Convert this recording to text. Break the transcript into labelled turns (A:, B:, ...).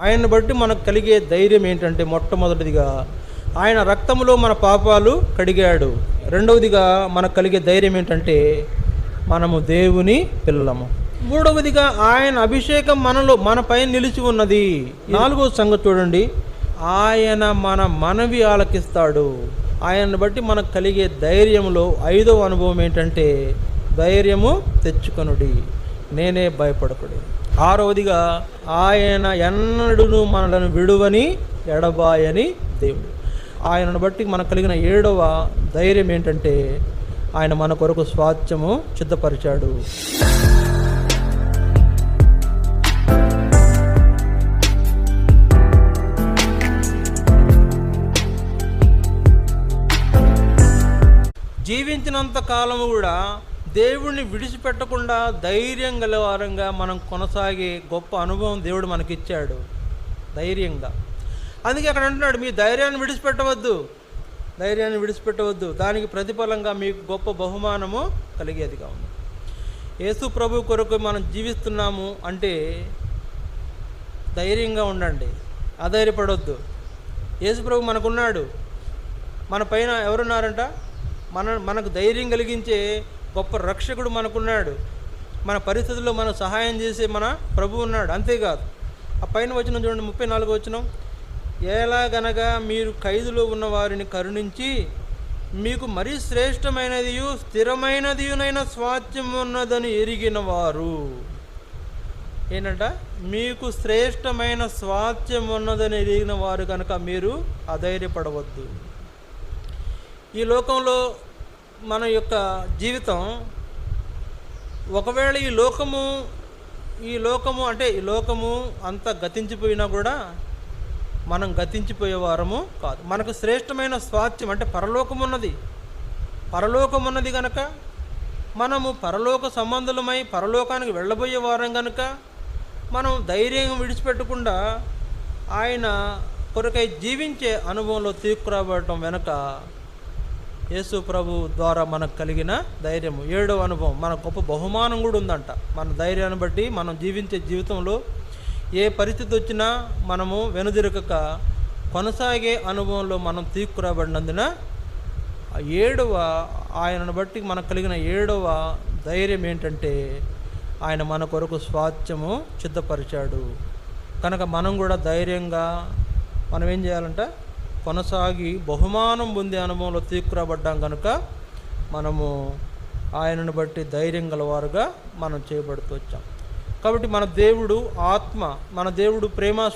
A: ఆయన్ని బట్టి మనకు కలిగే ధైర్యం ఏంటంటే, మొట్టమొదటిదిగా ఆయన రక్తములో మన పాపాలు కడిగాడు. రెండవదిగా మనకు కలిగే ధైర్యం ఏంటంటే, మనము దేవుని పిల్లలము. మూడవదిగా ఆయన అభిషేకం మన పైన నిలిచి ఉన్నది. నాలుగవ సంగతి చూడండి, ఆయన మన మనవి ఆలకిస్తాడు. ఆయన్ని బట్టి మనకు కలిగే ధైర్యంలో ఐదవ అనుభవం ఏంటంటే, ధైర్యము తెచ్చుకొనుడి, నేనే భయపడకుడి. ఆరవదిగా, ఆయన ఎన్నడూను మనలను విడువని ఎడబాయని దేవుడు. ఆయనను బట్టి మనకు కలిగిన ఏడవ ధైర్యం ఏంటంటే, ఆయన మన కొరకు స్వాస్థ్యము సిద్ధపరిచాడు. జీవించినంత కాలము కూడా దేవుడిని విడిచిపెట్టకుండా ధైర్యం గలవారంగా మనం కొనసాగే గొప్ప అనుభవం దేవుడు మనకిచ్చాడు. ధైర్యంగా. అందుకే అక్కడ అంటున్నాడు, మీ ధైర్యాన్ని విడిచిపెట్టవద్దు, దానికి ప్రతిఫలంగా మీకు గొప్ప బహుమానము కలిగేదిగా ఉంది. యేసు ప్రభు కొరకు మనం జీవిస్తున్నాము అంటే ధైర్యంగా ఉండండి, అధైర్యపడవద్దు. యేసు ప్రభు మనకున్నాడు. మన పైన ఎవరున్నారంట? మనకు ధైర్యం కలిగించే గొప్ప రక్షకుడు మనకున్నాడు. మన పరిస్థితుల్లో మనకు సహాయం చేసే మన ప్రభు ఉన్నాడు. అంతేకాదు, ఆ పైన వచనం చూడండి, 34 వచనం, ఎలాగనగా మీరు ఖైదులో ఉన్న వారిని కరుణించి మీకు మరీ శ్రేష్టమైనదియు స్థిరమైనదియునైన స్వాస్థ్యం ఉన్నదని ఎరిగిన వారు. ఏంటంట? మీకు శ్రేష్టమైన స్వాస్థ్యం ఉన్నదని ఎరిగిన వారు కనుక మీరు అధైర్యపడవద్దు. ఈ లోకంలో మన యొక్క జీవితం, ఒకవేళ ఈ లోకము అంత గతించిపోయినా కూడా మనం గతించిపోయేవారము కాదు. మనకు శ్రేష్టమైన స్వాస్థ్యం అంటే పరలోకం ఉన్నది కనుక మనము పరలోక సంబంధులమై పరలోకానికి వెళ్ళబోయే వారం కనుక మనం ధైర్యం విడిచిపెట్టకుండా ఆయన కొరకై జీవించే అనుభవంలో తీసుకురాబడటం వెనుక యేసు ప్రభు ద్వారా మనకు కలిగిన ధైర్యము. ఏడవ అనుభవం, మన గొప్ప బహుమానం కూడా ఉందంట. మన ధైర్యాన్ని బట్టి మనం జీవించే జీవితంలో ఏ పరిస్థితి వచ్చినా మనము వెనుదిరగక కొనసాగే అనుభవంలో మనం తీసుకురాబడినందున ఆయనను బట్టి మనకు కలిగిన ఏడవ ధైర్యం ఏంటంటే, ఆయన మన కొరకు స్వాస్థ్యము సిద్ధపరిచాడు కనుక మనం కూడా ధైర్యంగా మనం ఏం చేయాలంట? కొనసాగి బహుమానం పొందే అనుభవంలో తీసుకురాబడ్డాం కనుక మనము ఆయనను బట్టి ధైర్యం గలవారుగా మనం చేయబడుతూ వచ్చాం. కాబట్టి మన దేవుడు ఆత్మ, మన దేవుడు ప్రేమ